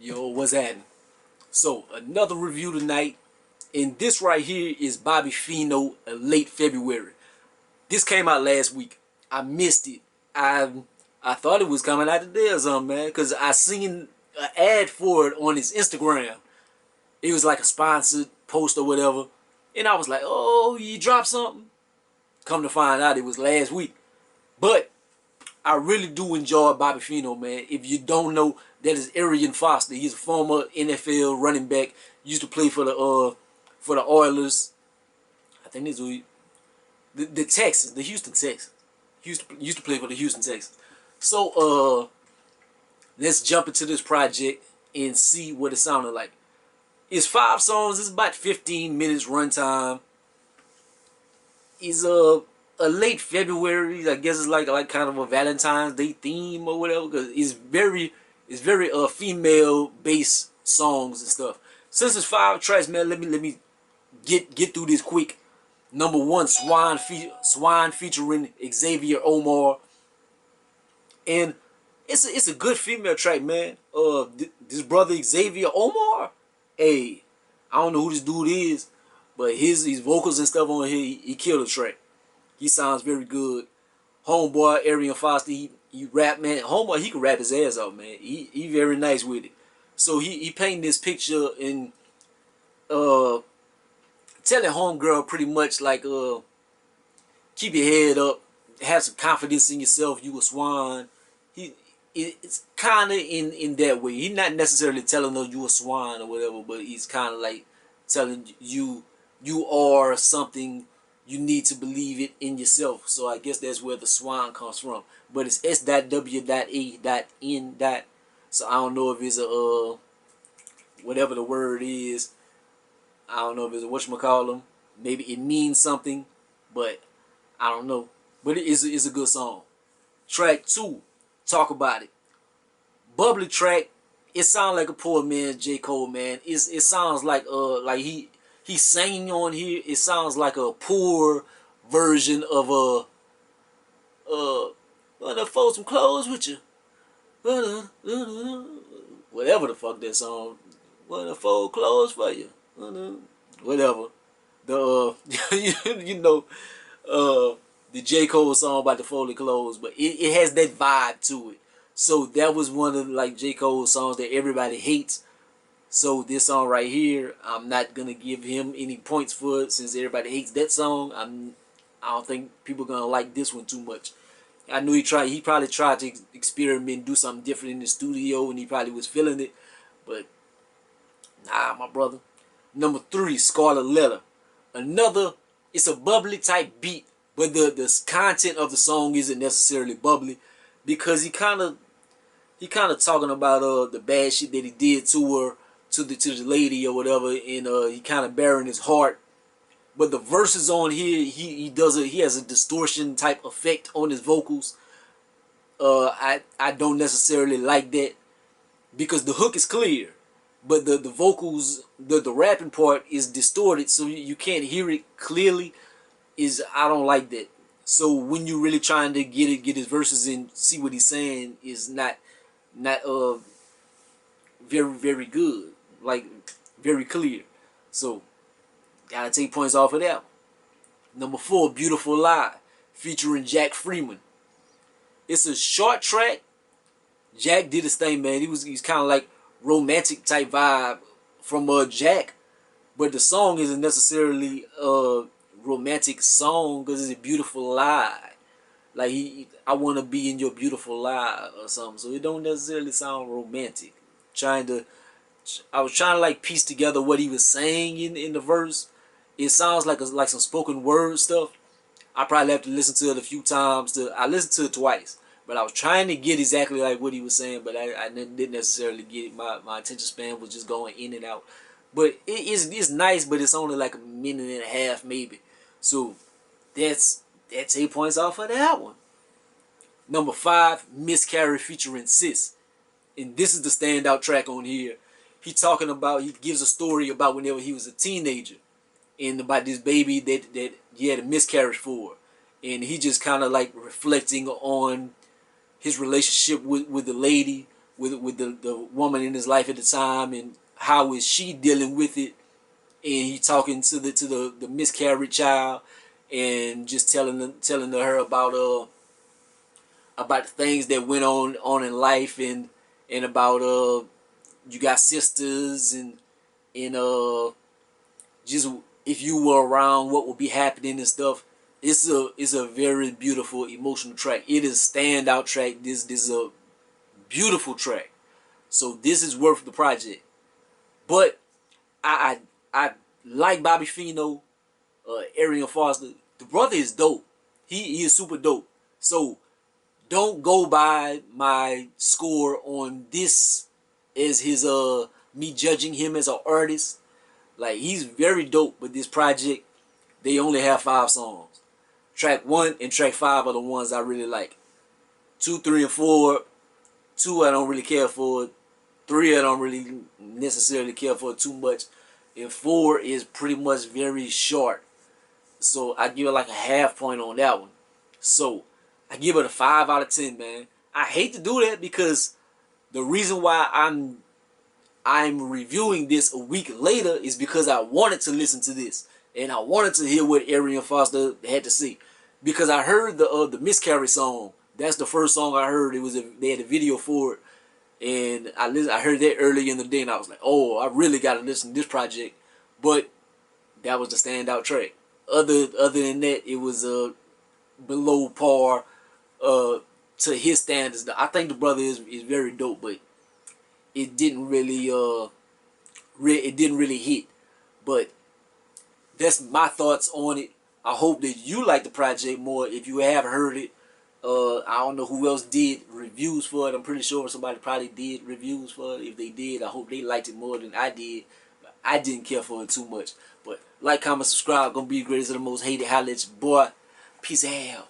Yo, what's happening? So, another review tonight, and this right here is Bobby Feeno, late February. This came out last week. I missed it. I thought it was coming out today or something, man, because I seen an ad for it on his Instagram. It was like a sponsored post or whatever, and I was like, oh, you dropped something? Come to find out, it was last week. But I really do enjoy Bobby Feeno, man. If you don't know, that is Arian Foster. He's a former NFL running back. Used to play for the Oilers. I think this was the Texans, the Houston Texans. Used to play for the Houston Texans. So let's jump into this project and see what it sounded like. It's 5 songs. It's about 15 minutes runtime. It's a late February. I guess it's like kind of a Valentine's Day theme or whatever, because it's very female based songs and stuff. Since it's 5 tracks, man, let me get through this quick. Number 1, Swan featuring Xavier Omar, and it's a good female track, man. This brother Xavier Omar, hey, I don't know who this dude is, but his vocals and stuff on here, he killed the track. He sounds very good. Homeboy, Arian Foster, he rap, man. Homeboy, he can rap his ass off, man. He very nice with it. So he painted this picture and telling homegirl pretty much like keep your head up, have some confidence in yourself. You a swan. It's kind of in that way. He's not necessarily telling her you a swan or whatever, but he's kind of like telling you are something. You need to believe it in yourself. So I guess that's where the swan comes from. But it's S.W.A.N. So I don't know if it's a whatever the word is. I don't know if it's a whatchamacallem. Maybe it means something, but I don't know. But it's a good song. Track 2, Talk About It. Bubbly track. It sounds like a poor man's J. Cole, man. It sounds like he's singing on here. It sounds like a poor version of wanna fold some clothes with you. Whatever the fuck that song. Wanna fold clothes for you. Whatever. The the J. Cole song about the folded clothes, but it has that vibe to it. So that was one of like J. Cole's songs that everybody hates. So this song right here, I'm not gonna give him any points for it since everybody hates that song. I don't think people are gonna like this one too much. I know he probably tried to experiment, do something different in the studio, and he probably was feeling it, but nah, my brother. Number 3, Scarlet Letter. It's a bubbly type beat, but the content of the song isn't necessarily bubbly, because he kind of talking about the bad shit that he did to her, to the lady or whatever, and he kind of bearing his heart. But the verses on here, he has a distortion type effect on his vocals. I don't necessarily like that, because the hook is clear, but the vocals, the rapping part is distorted, so you can't hear it clearly. I don't like that. So when you're really trying to get his verses in, see what he's saying, is not very good, like very clear. So gotta take points off of that. Number 4, Beautiful Lie, featuring Jack Freeman. It's a short track. Jack did his thing, man. He's kind of like romantic type vibe from Jack, but the song isn't necessarily a romantic song, because it's a beautiful lie. Like I want to be in your beautiful lie or something. So it don't necessarily sound romantic. I was trying to like piece together what he was saying in the verse. It sounds like some spoken word stuff. I probably have to listen to it a few times. I listened to it twice, but I was trying to get exactly like what he was saying, but I didn't necessarily get it. My attention span was just going in and out. But it's nice, but it's only like a minute and a half maybe. So that's 8 points off of that one. Number 5, Miscarry featuring Sis. And this is the standout track on here. He gives a story about whenever he was a teenager, and about this baby that he had a miscarriage for. And he just kind of like reflecting on his relationship with the lady, with the woman in his life at the time, and how is she dealing with it, and he talking to the miscarried child, and just telling her about the things that went on in life, and about you got sisters, and just if you were around, what would be happening and stuff. It's a very beautiful emotional track. It is a standout track. This is a beautiful track. So this is worth the project. But I like Bobby Feeno, Arian Foster. The brother is dope. He is super dope. So don't go by my score on this as his me judging him as an artist. Like, he's very dope, but this project, they only have 5 songs. Track 1 and track 5 are the ones I really like. 2, 3, and 4. 2 I don't really care for. 3 I don't really necessarily care for too much. And 4 is pretty much very short. So I give it like a half point on that one. So I give it a 5 out of 10, man. I hate to do that because the reason why I'm reviewing this a week later is because I wanted to listen to this, and I wanted to hear what Arian Foster had to say, because I heard the Miscarry song. That's the first song I heard. They had a video for it, and I heard that early in the day, and I was like, oh, I really got to listen to this project. But that was the standout track. Other than that, it was below par to his standards. I think the brother is very dope, but it didn't really hit. But that's my thoughts on it. I hope that you like the project more if you have heard it. I don't know who else did reviews for it. I'm pretty sure somebody probably did reviews for it. If they did, I hope they liked it more than I did. But I didn't care for it too much. But like, comment, subscribe. Gonna be the greatest of the most hated. Holla at your boy. Peace out.